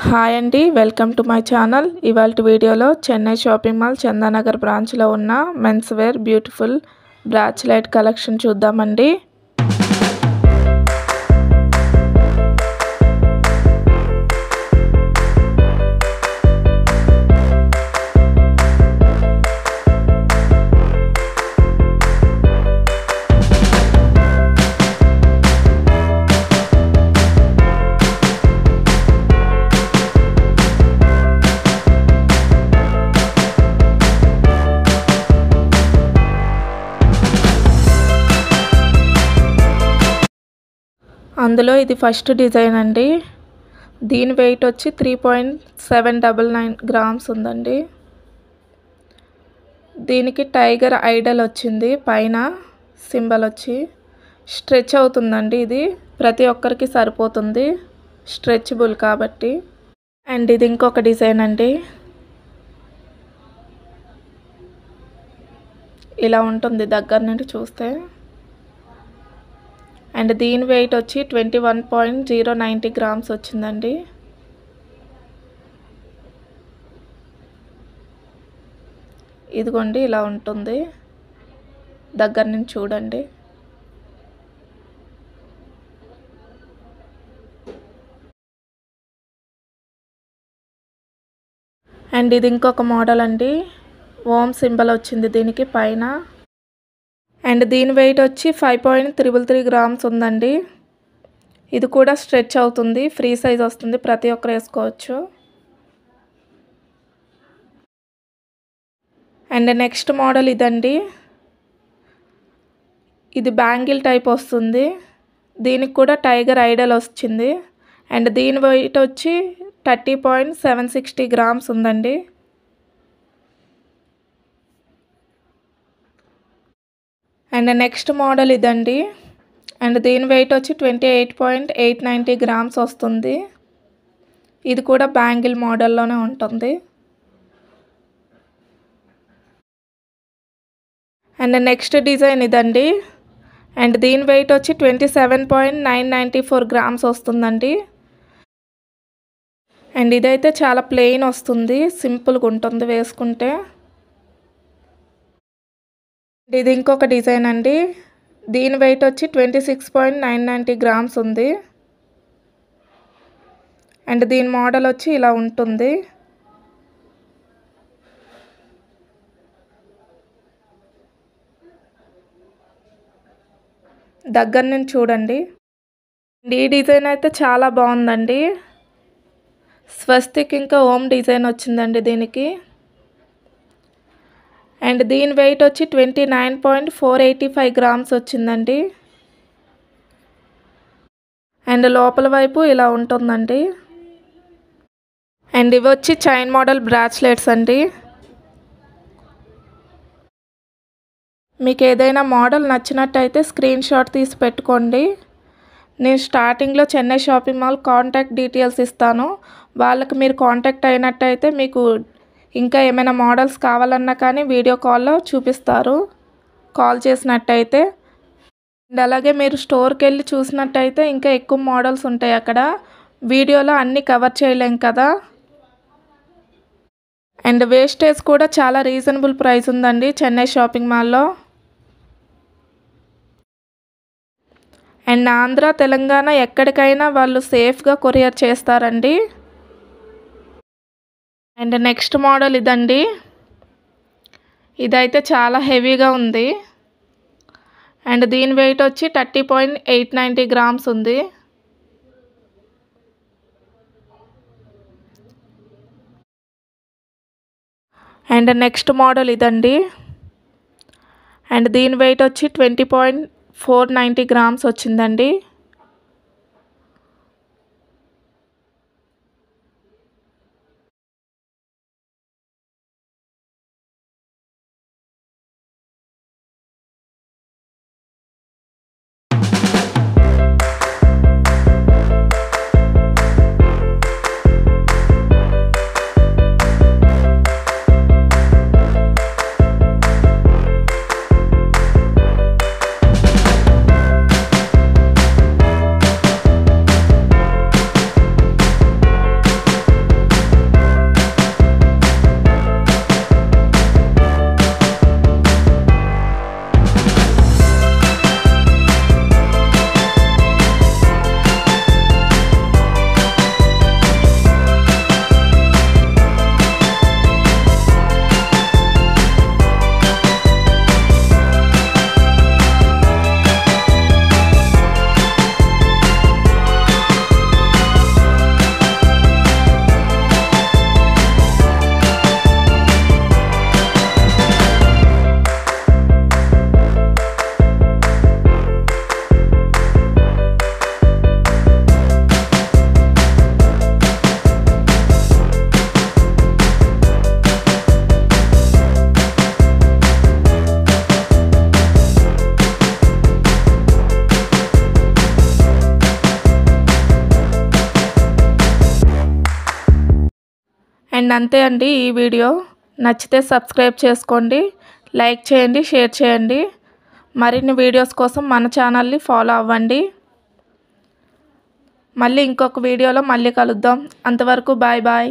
Hi అండి, welcome to my channel. ఇవాల్టి వీడియోలో చెన్నై షాపింగ్ మాల్ చందానగర్ బ్రాంచ్లో ఉన్న మెన్స్ వేర్ బ్యూటిఫుల్ బ్రాచ్లైట్ కలెక్షన్ చూద్దామండి. అందులో ఇది ఫస్ట్ డిజైన్ అండి. దీని వెయిట్ వచ్చి 3.799 గ్రామ్స్ ఉందండి. దీనికి టైగర్ ఐడల్ వచ్చింది, పైన సింబల్ వచ్చి స్ట్రెచ్ అవుతుందండి. ఇది ప్రతి ఒక్కరికి సరిపోతుంది, స్ట్రెచబుల్ కాబట్టి. అండ్ ఇది ఇంకొక డిజైన్ అండి. ఇలా ఉంటుంది దగ్గర నుండి చూస్తే. అండ్ దీని వెయిట్ వచ్చి 21.090 గ్రామ్స్ వచ్చిందండి. ఇదిగోండి ఇలా ఉంటుంది, దగ్గర నుంచి చూడండి. అండ్ ఇది ఇంకొక మోడల్ అండి. ఓం సింబల్ వచ్చింది దీనికి పైన. అండ్ దీని వెయిట్ వచ్చి 5.333 గ్రామ్స్ ఉందండి. ఇది కూడా స్ట్రెచ్ అవుతుంది, ఫ్రీ సైజ్ వస్తుంది, ప్రతి ఒక్కరు వేసుకోవచ్చు. అండ్ నెక్స్ట్ మోడల్ ఇదండి. ఇది బ్యాంగిల్ టైప్ వస్తుంది. దీనికి కూడా టైగర్ ఐడల్ వచ్చింది. అండ్ దీని వెయిట్ వచ్చి 30.760 గ్రామ్స్ ఉందండి. అండ్ నెక్స్ట్ మోడల్ ఇదండి. అండ్ దీని వెయిట్ వచ్చి 28.890 గ్రామ్స్ వస్తుంది. ఇది కూడా బ్యాంగిల్ మోడల్లోనే ఉంటుంది. అండ్ నెక్స్ట్ డిజైన్ ఇదండి. అండ్ దీని వెయిట్ వచ్చి 27.994 గ్రామ్స్ వస్తుందండి. అండ్ ఇదైతే చాలా ప్లెయిన్ వస్తుంది, సింపుల్గా ఉంటుంది వేసుకుంటే. ఇది ఇంకొక డిజైన్ అండి. దీని వెయిట్ వచ్చి 26.990 గ్రామ్స్ ఉంది. అండ్ దీని మోడల్ వచ్చి ఇలా ఉంటుంది. దగ్గర నుంచి చూడండి. ఈ డిజైన్ అయితే చాలా బాగుందండి. స్వస్తిక్ ఇంకా ఓం డిజైన్ వచ్చిందండి దీనికి. అండ్ దీని వెయిట్ వచ్చి 29.485 గ్రామ్స్ వచ్చిందండి. అండ్ లోపల వైపు ఇలా ఉంటుందండి. అండ్ ఇవి వచ్చి చైన్ మోడల్ బ్రాచ్లెట్స్ అండి. మీకు ఏదైనా మోడల్ నచ్చినట్టయితే స్క్రీన్ షాట్ తీసి పెట్టుకోండి. నేను స్టార్టింగ్లో Chennai shopping mall contact details ఇస్తాను. వాళ్ళకి మీరు కాంటాక్ట్ అయినట్టయితే మీకు ఇంకా ఏమైనా మోడల్స్ కావాలన్నా కానీ వీడియో కాల్లో చూపిస్తారు, కాల్ చేసినట్టయితే. అండ్ అలాగే మీరు స్టోర్కి వెళ్ళి చూసినట్టయితే ఇంకా ఎక్కువ మోడల్స్ ఉంటాయి అక్కడ. వీడియోలో అన్నీ కవర్ చేయలేం కదా. అండ్ వేస్టేజ్ కూడా చాలా రీజనబుల్ ప్రైస్ ఉందండి చెన్నై షాపింగ్ మాల్లో. అండ్ ఆంధ్ర, తెలంగాణ ఎక్కడికైనా వాళ్ళు సేఫ్గా కొరియర్ చేస్తారండి. అండ్ నెక్స్ట్ మోడల్ ఇదండి. ఇదైతే చాలా హెవీగా ఉంది. అండ్ దీని వెయిట్ వచ్చి 30.890 గ్రామ్స్ ఉంది. అండ్ నెక్స్ట్ మోడల్ ఇదండి. అండ్ దీని వెయిట్ వచ్చి 20.490 గ్రామ్స్ వచ్చిందండి. అండ్ అంతే అండి ఈ వీడియో. నచ్చితే సబ్స్క్రైబ్ చేసుకోండి, లైక్ చేయండి, షేర్ చేయండి. మరిన్ని వీడియోస్ కోసం మన ఛానల్ని ఫాలో అవ్వండి. మళ్ళీ ఇంకొక వీడియోలో మళ్ళీ కలుద్దాం. అంతవరకు బాయ్ బాయ్.